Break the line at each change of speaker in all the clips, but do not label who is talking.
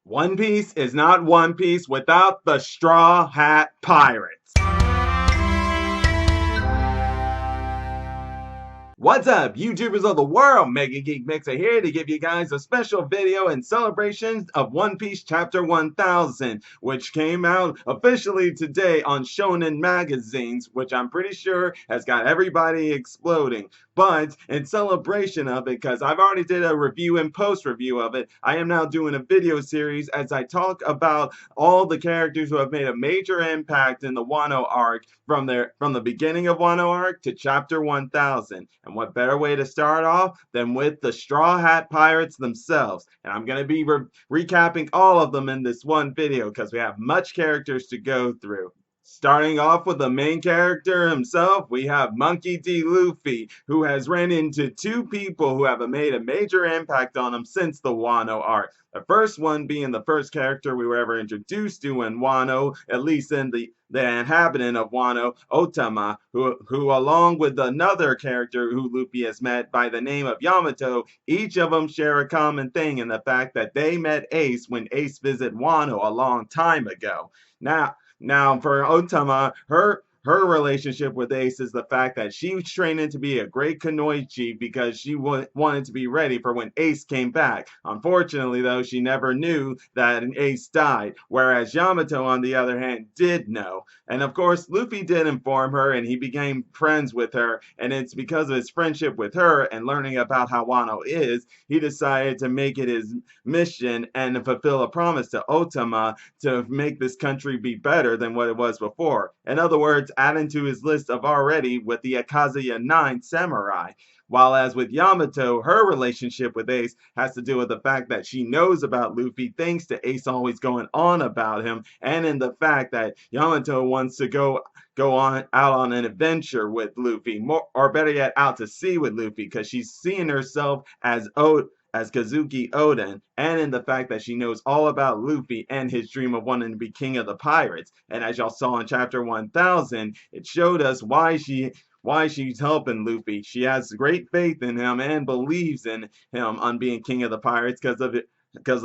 One Piece is not One Piece without the Straw Hat Pirates. What's up, YouTubers of the world? MegaGeekMixer here to give you guys a special video in celebration of One Piece Chapter 1000, which came out officially today on Shonen magazines, which I'm pretty sure has got everybody exploding. But in celebration of it, because I've already did a review and post-review of it, I am now doing a video series as I talk about all the characters who have made a major impact in the Wano arc from the beginning of Wano arc to Chapter 1000. And what better way to start off than with the Straw Hat Pirates themselves? And I'm going to be recapping all of them in this one video because we have much characters to go through. Starting off with the main character himself, we have Monkey D. Luffy, who has ran into two people who have made a major impact on him since the Wano arc. The first one being the first character we were ever introduced to in Wano, at least in the inhabitant of Wano, Otama, who along with another character who Luffy has met by the name of Yamato, each of them share a common thing in the fact that they met Ace when Ace visited Wano a long time ago. Now, for Otama, her relationship with Ace is the fact that she was training to be a great Kunoichi because she wanted to be ready for when Ace came back. Unfortunately, though, she never knew that Ace died, whereas Yamato, on the other hand, did know. And of course, Luffy did inform her, and he became friends with her, and it's because of his friendship with her and learning about how Wano is, he decided to make it his mission and fulfill a promise to Otama to make this country be better than what it was before. In other words, adding to his list of already with the Akazaya 9 samurai. While as with Yamato, her relationship with Ace has to do with the fact that she knows about Luffy thanks to Ace always going on about him, and in the fact that Yamato wants to go out on an adventure with Luffy, more, or better yet, out to sea with Luffy, because she's seeing herself as Kozuki Oden, and in the fact that she knows all about Luffy and his dream of wanting to be king of the pirates. And as y'all saw in Chapter 1000, it showed us why she's helping Luffy. She has great faith in him and believes in him on being king of the pirates because of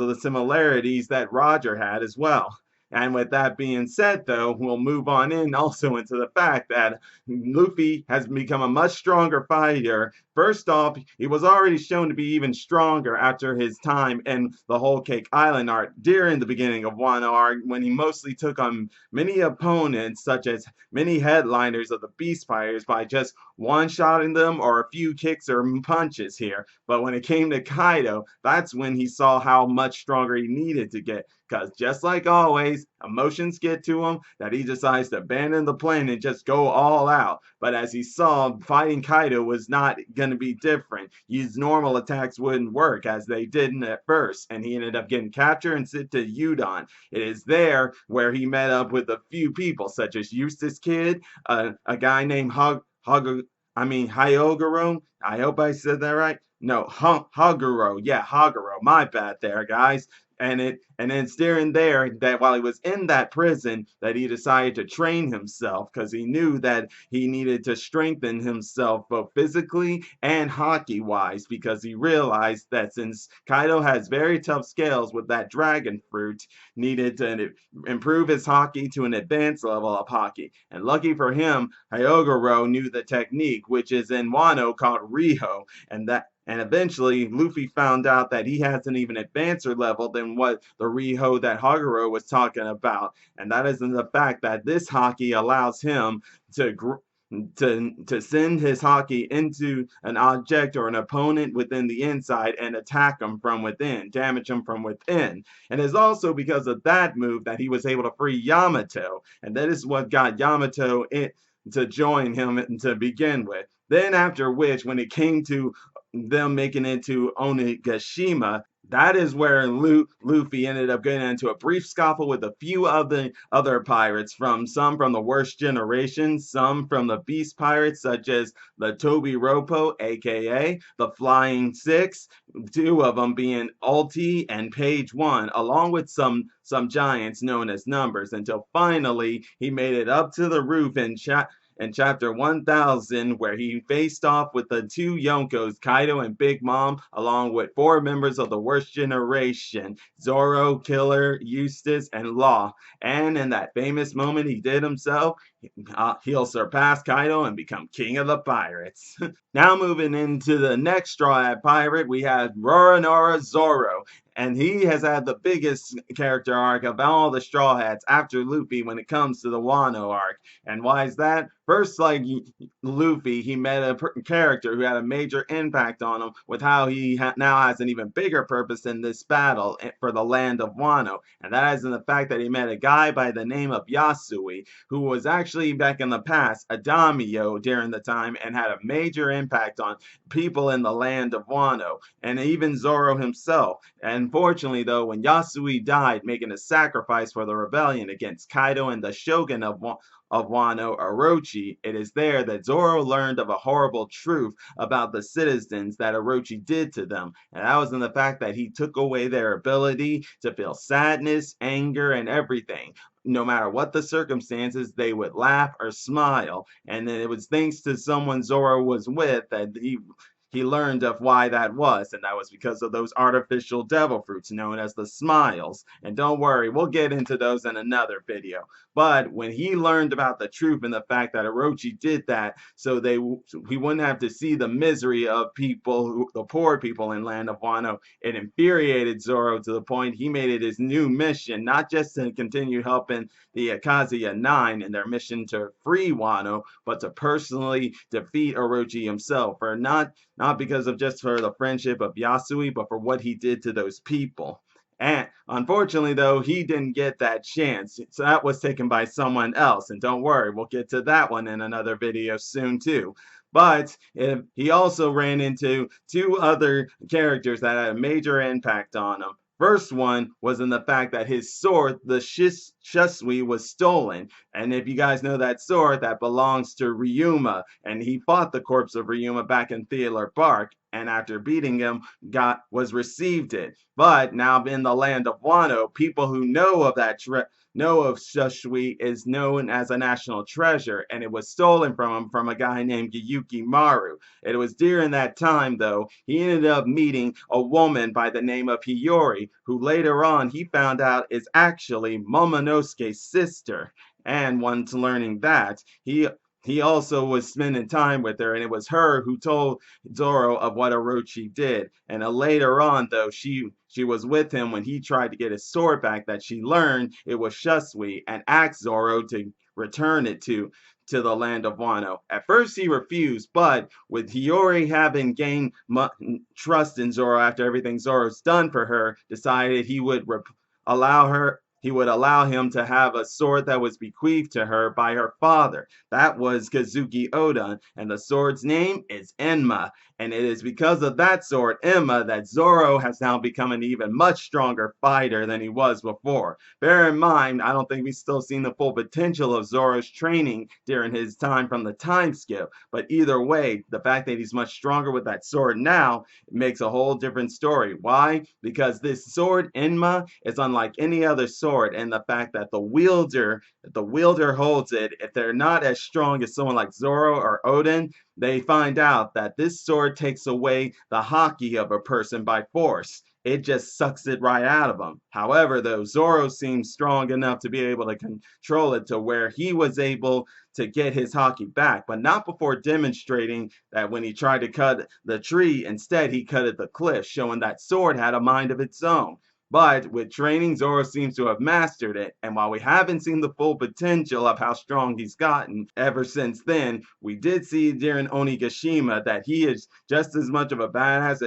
the similarities that Roger had as well. And with that being said, though, we'll move on in also into the fact that Luffy has become a much stronger fighter. First off, he was already shown to be even stronger after his time in the Whole Cake Island arc during the beginning of Wano arc, when he mostly took on many opponents, such as many headliners of the Beast Pirates, by just one-shotting them or a few kicks or punches here. But when it came to Kaido, that's when he saw how much stronger he needed to get. Because just like always, emotions get to him that he decides to abandon the plan and just go all out. But as he saw, fighting Kaido was not going to be different. His normal attacks wouldn't work as they didn't at first, and he ended up getting captured and sent to Udon. It is there where he met up with a few people, such as Eustace Kid, a guy named Hyogoro. I hope I said that right. No, Haguro. Yeah, Haguro. My bad there, guys. And then it's during there that while he was in that prison that he decided to train himself, because he knew that he needed to strengthen himself both physically and hockey wise, because he realized that since Kaido has very tough scales with that dragon fruit, needed to improve his hockey to an advanced level of hockey. And lucky for him, Hyogoro knew the technique, which is in Wano called Riho, and eventually, Luffy found out that he has an even advanced level than what the Riho that Haguro was talking about. And that is in the fact that this hockey allows him to send his hockey into an object or an opponent within the inside and attack them from within, damage them from within. And it's also because of that move that he was able to free Yamato. And that is what got Yamato to join him to begin with. Then after which, when it came to them making it to Onigashima, that is where Luffy ended up getting into a brief scuffle with a few of the other pirates, some from the worst generation, some from the Beast Pirates, such as the Toby Ropo, aka the Flying Six, two of them being Ulti and Page One, along with some giants known as Numbers, until finally he made it up to the roof in chapter 1000, where he faced off with the two Yonkos, Kaido and Big Mom, along with four members of the worst generation, Zoro, Killer, Eustace, and Law. And in that famous moment he did himself, he'll surpass Kaido and become king of the pirates. Now moving into the next Straw Hat Pirate, we have Roronoa Zoro. And he has had the biggest character arc of all the Straw Hats after Luffy when it comes to the Wano arc. And why is that? First, like Luffy, he met a character who had a major impact on him with how he now has an even bigger purpose in this battle for the land of Wano. And that is in the fact that he met a guy by the name of Yasui, who was actually back in the past a daimyo during the time and had a major impact on people in the land of Wano, and even Zoro himself. And unfortunately, though, when Yasui died, making a sacrifice for the rebellion against Kaido and the shogun of Wano, Orochi, it is there that Zoro learned of a horrible truth about the citizens that Orochi did to them. And that was in the fact that he took away their ability to feel sadness, anger, and everything. No matter what the circumstances, they would laugh or smile. And then it was thanks to someone Zoro was with that he learned of why that was, and that was because of those artificial devil fruits known as the smiles. And don't worry, we'll get into those in another video. But when he learned about the truth and the fact that Orochi did that so he wouldn't have to see the misery of people, the poor people in land of Wano, it infuriated Zoro to the point he made it his new mission, not just to continue helping the Akazaya 9 in their mission to free Wano, but to personally defeat Orochi himself, for not because of just for the friendship of Yasui, but for what he did to those people. And unfortunately, though, he didn't get that chance. So that was taken by someone else. And don't worry, we'll get to that one in another video soon, too. But he also ran into two other characters that had a major impact on him. First one was in the fact that his sword, the Shisui, was stolen. And if you guys know that sword, that belongs to Ryuma. And he fought the corpse of Ryuma back in Thaler Bark. And after beating him, received it. But now in the land of Wano, people who know of Shisui is known as a national treasure, and it was stolen from him from a guy named Gyuki Maru. It was during that time, though, he ended up meeting a woman by the name of Hiyori, who later on he found out is actually Momonosuke's sister. And once learning that, he also was spending time with her, and it was her who told Zoro of what Orochi did. And later on, though, she was with him when he tried to get his sword back, that she learned it was Shisui and asked Zoro to return it to the land of Wano. At first he refused, but with Hiyori having gained trust in Zoro after everything Zoro's done for her, decided he would allow him to have a sword that was bequeathed to her by her father. That was Kozuki Oden, and the sword's name is Enma. And it is because of that sword, Enma, that Zoro has now become an even much stronger fighter than he was before. Bear in mind, I don't think we've still seen the full potential of Zoro's training during his time from the time skip. But either way, the fact that he's much stronger with that sword now makes a whole different story. Why? Because this sword, Enma, is unlike any other sword, and the fact that the wielder holds it, if they're not as strong as someone like Zoro or Oden, they find out that this sword takes away the haki of a person by force. It just sucks it right out of them. However, though, Zoro seems strong enough to be able to control it to where he was able to get his haki back, but not before demonstrating that when he tried to cut the tree, instead he cut at the cliff, showing that sword had a mind of its own. But with training, Zoro seems to have mastered it, and while we haven't seen the full potential of how strong he's gotten ever since then, we did see during Onigashima that he is just as much of a badass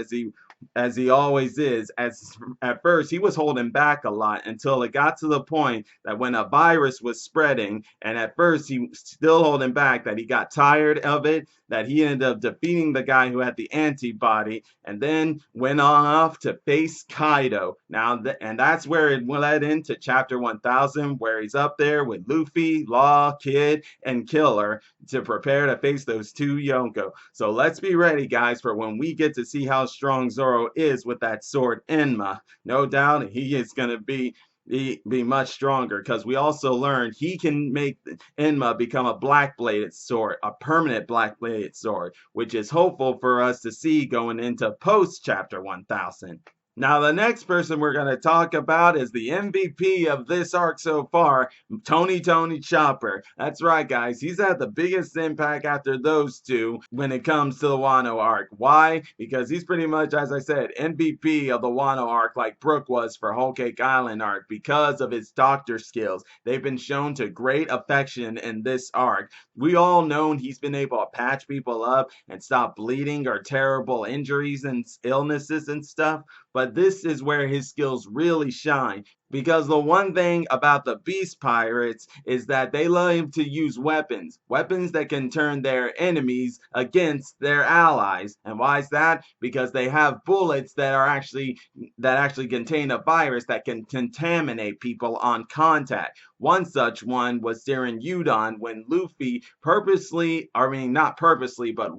as he always is. As at first he was holding back a lot until it got to the point that when a virus was spreading, and at first he was still holding back, that he got tired of it, that he ended up defeating the guy who had the antibody, and then went on off to face Kaido. Now, and that's where it led into chapter 1000, where he's up there with Luffy, Law, Kid, and Killer to prepare to face those two Yonko. So let's be ready, guys, for when we get to see how strong Zoro is with that sword Enma. No doubt he is going to be be much stronger, because we also learned he can make Enma become a black bladed sword, a permanent black bladed sword, which is hopeful for us to see going into post chapter 1000. Now, the next person we're going to talk about is the MVP of this arc so far, Tony Chopper. That's right, guys. He's had the biggest impact after those two when it comes to the Wano arc. Why? Because he's pretty much, as I said, MVP of the Wano arc, like Brook was for Whole Cake Island arc, because of his doctor skills. They've been shown to great affection in this arc. We all know he's been able to patch people up and stop bleeding or terrible injuries and illnesses and stuff. But this is where his skills really shine. Because the one thing about the Beast Pirates is that they love to use weapons. Weapons that can turn their enemies against their allies. And why is that? Because they have bullets that actually contain a virus that can contaminate people on contact. One such one was during Udon, when Luffy not purposely, but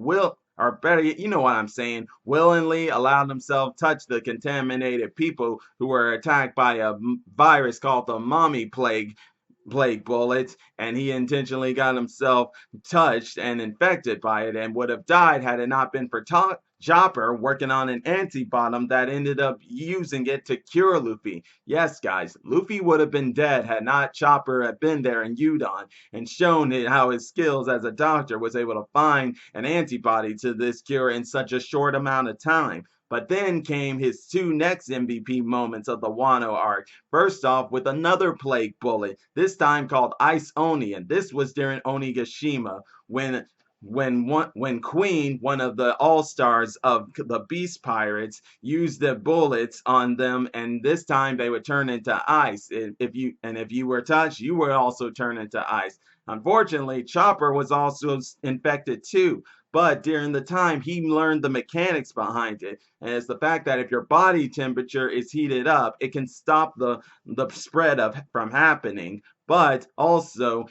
or better, you know what I'm saying, willingly allowed himself touch the contaminated people who were attacked by a virus called the mommy plague bullets, and he intentionally got himself touched and infected by it, and would have died had it not been for Chopper working on an antibiotic that ended up using it to cure Luffy. Yes, guys, Luffy would have been dead had not Chopper had been there in Udon and shown how his skills as a doctor was able to find an antibody to this cure in such a short amount of time. But then came his two next MVP moments of the Wano arc. First off, with another plague bullet, this time called Ice Oni, and this was during Onigashima, when Queen, one of the all-stars of the Beast Pirates, used the bullets on them, and this time they would turn into ice. If you were touched, you would also turn into ice. Unfortunately, Chopper was also infected too. But during the time, he learned the mechanics behind it. And it's the fact that if your body temperature is heated up, it can stop the spread from happening. But also,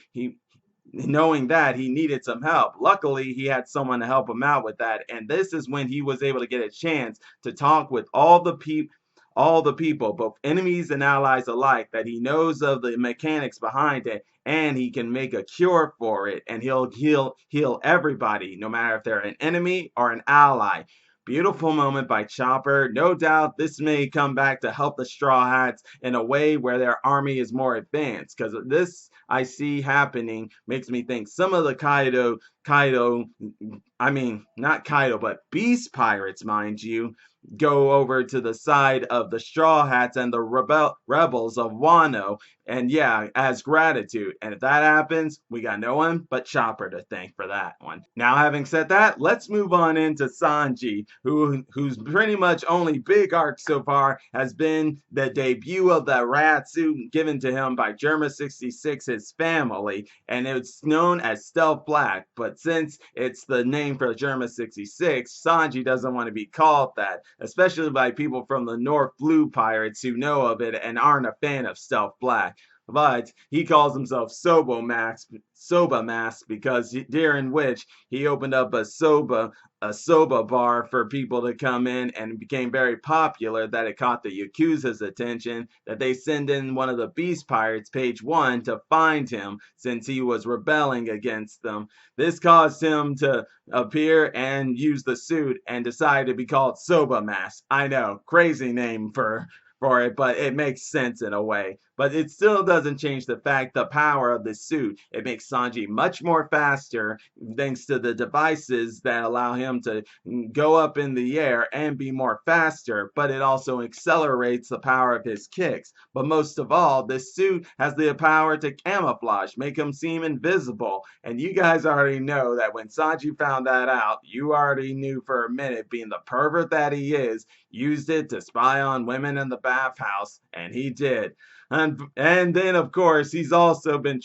knowing that, he needed some help. Luckily, he had someone to help him out with that. And this is when he was able to get a chance to talk with all the people, both enemies and allies alike, that he knows of the mechanics behind it, and he can make a cure for it, and he'll heal everybody, no matter if they're an enemy or an ally. Beautiful moment by Chopper. No doubt this may come back to help the Straw Hats in a way where their army is more advanced, because this I see happening makes me think some of the not Kaido, but Beast Pirates, mind you, go over to the side of the Straw Hats and the rebels of Wano, and yeah, as gratitude. And if that happens, we got no one but Chopper to thank for that one. Now, having said that, let's move on into Sanji, whose pretty much only big arc so far has been the debut of the rat suit given to him by Germa 66, his family, and it's known as Stealth Black. But since it's the name for Germa 66, Sanji doesn't want to be called that, especially by people from the North Blue Pirates who know of it and aren't a fan of Stealth Black. But he calls himself Soba Mask because during which he opened up a soba bar for people to come in, and became very popular that it caught the Yakuza's attention, that they send in one of the Beast Pirates, Page 1, to find him since he was rebelling against them. This caused him to appear and use the suit and decide to be called Soba Mask. I know, crazy name for it, but it makes sense in a way. But it still doesn't change the power of the suit. It makes Sanji much more faster thanks to the devices that allow him to go up in the air and be more faster, but it also accelerates the power of his kicks. But most of all, this suit has the power to camouflage, make him seem invisible. And you guys already know that when Sanji found that out, you already knew for a minute, being the pervert that he is, used it to spy on women in the bathhouse, and he did. And then, of course, he's also been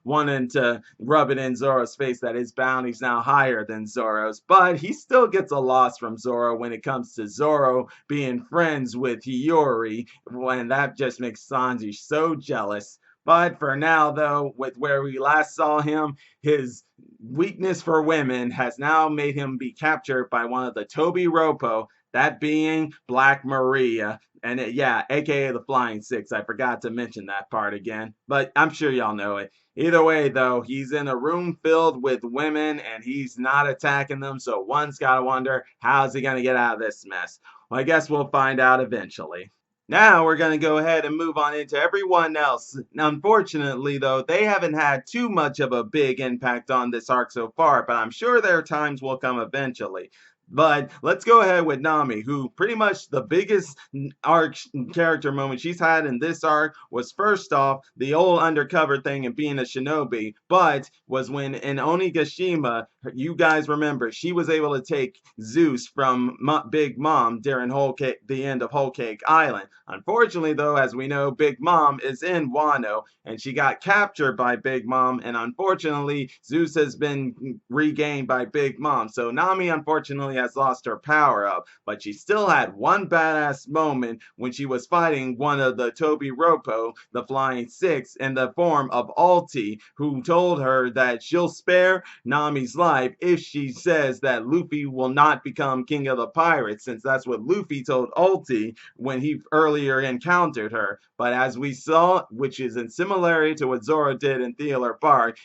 wanting to rub it in Zoro's face that his bounty's now higher than Zoro's. But he still gets a loss from Zoro when it comes to Zoro being friends with Hiyori, and that just makes Sanji so jealous. But for now, though, with where we last saw him, his weakness for women has now made him be captured by one of the Tobi Roppo, That being Black Maria. And yeah, aka the Flying Six. I forgot to mention that part again, but I'm sure y'all know it. Either way, though, he's in a room filled with women and he's not attacking them, so one's got to wonder how's he going to get out of this mess. Well, I guess we'll find out eventually. Now we're going to go ahead and move on into everyone else. Unfortunately, though, they haven't had too much of a big impact on this arc so far, but I'm sure their times will come eventually. But let's go ahead with Nami, who pretty much the biggest arc character moment she's had in this arc was first off the old undercover thing and being a shinobi, but was when in Onigashima, you guys remember, she was able to take Zeus from Big Mom during the end of Whole Cake Island. Unfortunately, though, as we know, Big Mom is in Wano, and she got captured by Big Mom, and unfortunately, Zeus has been regained by Big Mom. So Nami, unfortunately, has lost her power up, but she still had one badass moment when she was fighting one of the Toby Ropo, the Flying Six, in the form of Alti, who told her that she'll spare Nami's life if she says that Luffy will not become king of the pirates, since that's what Luffy told Alti when he earlier encountered her. But as we saw, which is in similarity to what Zoro did in Theater Bark,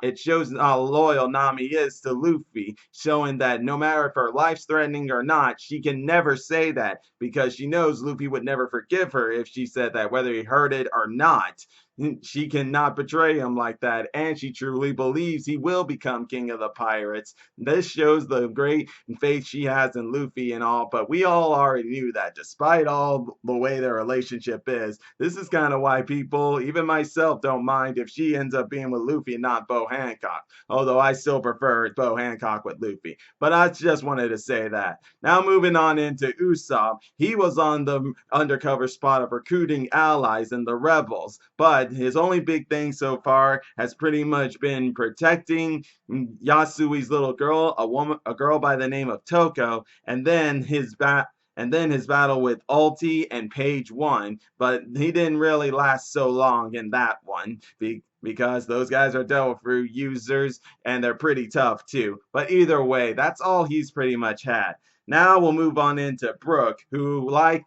it shows how loyal Nami is to Luffy, showing that no matter if her life's threatening or not, she can never say that because she knows Luffy would never forgive her if she said that, whether he heard it or not. She cannot betray him like that, and she truly believes he will become king of the pirates. This shows the great faith she has in Luffy and all, but we all already knew that despite all the way their relationship is. This is kind of why people, even myself, don't mind if she ends up being with Luffy and not Bo Hancock, although I still prefer Bo Hancock with Luffy. But I just wanted to say that. Now moving on into Usopp, he was on the undercover spot of recruiting allies and the rebels, but his only big thing so far has pretty much been protecting Yasui's little girl, a girl by the name of Toko, and then his battle with Alti and Page One, but he didn't really last so long in that one because those guys are devil fruit users and they're pretty tough too. But either way, that's all he's pretty much had. Now we'll move on into Brooke, who, like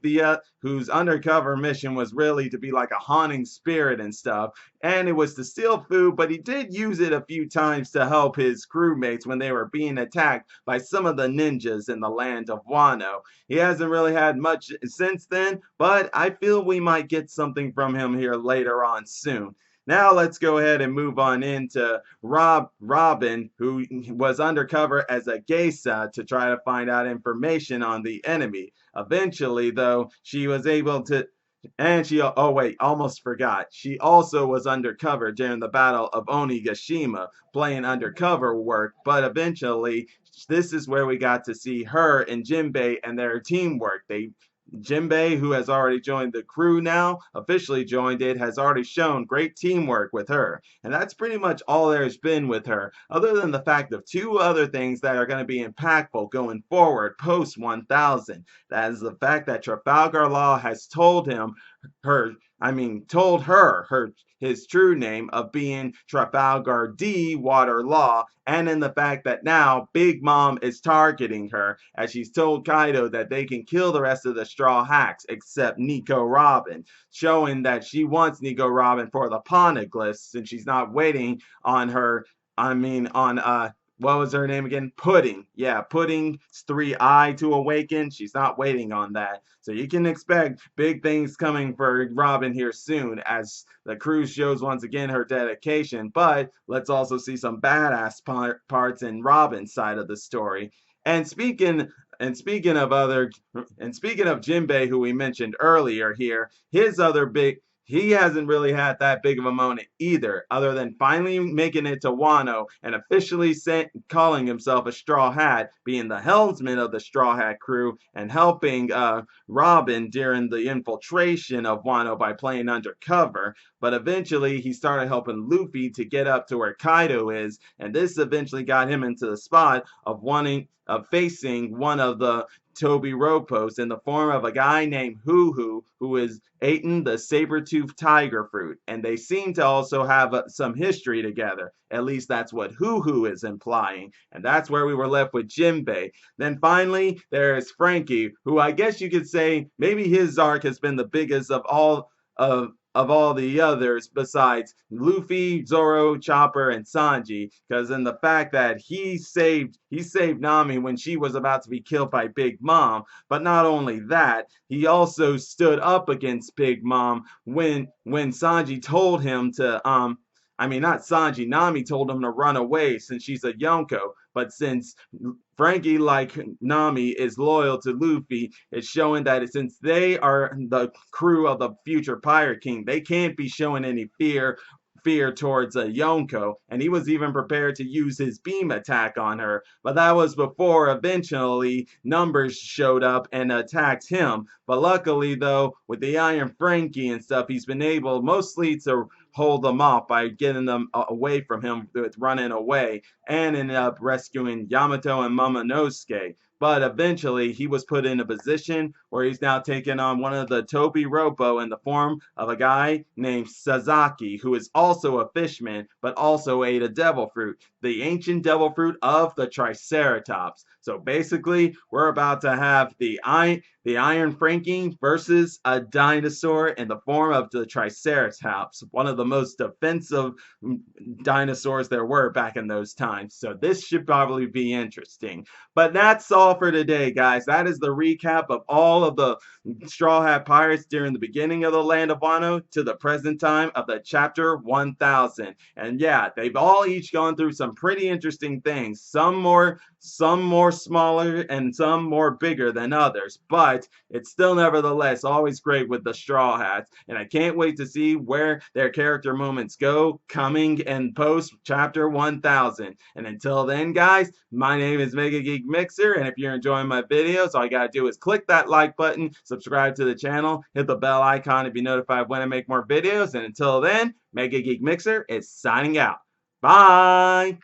whose undercover mission was really to be like a haunting spirit and stuff, and it was to steal food, but he did use it a few times to help his crewmates when they were being attacked by some of the ninjas in the land of Wano. He hasn't really had much since then, but I feel we might get something from him here later on soon. Now let's go ahead and move on into Robin, who was undercover as a geisha to try to find out information on the enemy. Eventually, though, she was able to. And she, oh wait, almost forgot. She also was undercover during the Battle of Onigashima, playing undercover work, but eventually, this is where we got to see her and Jinbei and their teamwork. Jinbei, who has already joined the crew now, officially joined it, has already shown great teamwork with her. And that's pretty much all there's been with her, other than the fact of two other things that are going to be impactful going forward post 1000. That is the fact that Trafalgar Law has told her his true name of being Trafalgar D. Water Law, and in the fact that now Big Mom is targeting her, as she's told Kaido that they can kill the rest of the Straw Hats except Nico Robin, showing that she wants Nico Robin for the poneglyphs, and she's not waiting on her, what was her name again? Pudding. Yeah, Pudding's 3i to awaken. She's not waiting on that. So you can expect big things coming for Robin here soon as the crew shows once again her dedication. But let's also see some badass parts in Robin's side of the story. And speaking of Jinbei, who we mentioned earlier here, he hasn't really had that big of a moment either, other than finally making it to Wano and officially calling himself a Straw Hat, being the helmsman of the Straw Hat crew and helping Robin during the infiltration of Wano by playing undercover. But eventually he started helping Luffy to get up to where Kaido is, and this eventually got him into the spot of facing one of the Toby Ropos in the form of a guy named Hoo who is eating the saber-toothed tiger fruit. And they seem to also have some history together. At least that's what Hoo is implying. And that's where we were left with Jinbei. Then finally, there's Frankie, who I guess you could say maybe his arc has been the biggest of all of all the others besides Luffy, Zoro, Chopper, and Sanji, because in the fact that he saved Nami when she was about to be killed by Big Mom, but not only that, he also stood up against Big Mom when Sanji told him to I mean, not Sanji, Nami told him to run away since she's a Yonko. But since Frankie, like Nami, is loyal to Luffy, it's showing that since they are the crew of the future Pirate King, they can't be showing any fear towards Yonko, and he was even prepared to use his beam attack on her. But that was before eventually Numbers showed up and attacked him. But luckily, though, with the Iron Frankie and stuff, he's been able mostly to hold them off by getting them away from him with running away, and ended up rescuing Yamato and Momonosuke. But eventually, he was put in a position where he's now taking on one of the Toby Ropo in the form of a guy named Sasaki, who is also a fishman, but also ate a devil fruit, the ancient devil fruit of the Triceratops. So basically, we're about to have the Iron Frankie versus a dinosaur in the form of the Triceratops, one of the most defensive dinosaurs there were back in those times. So this should probably be interesting. But that's all for today, guys. That is the recap of all of the Straw Hat Pirates during the beginning of the Land of Wano to the present time of the Chapter 1000. And yeah, they've all each gone through some pretty interesting things. Some more smaller and some more bigger than others. But it's still nevertheless always great with the Straw Hats. And I can't wait to see where their character moments go coming in post Chapter 1000. And until then, guys, my name is MegaGeekMixer, and if you're enjoying my videos, all you gotta do is click that like button, subscribe to the channel, hit the bell icon to be notified when I make more videos, and until then, MegaGeekMixer is signing out. Bye!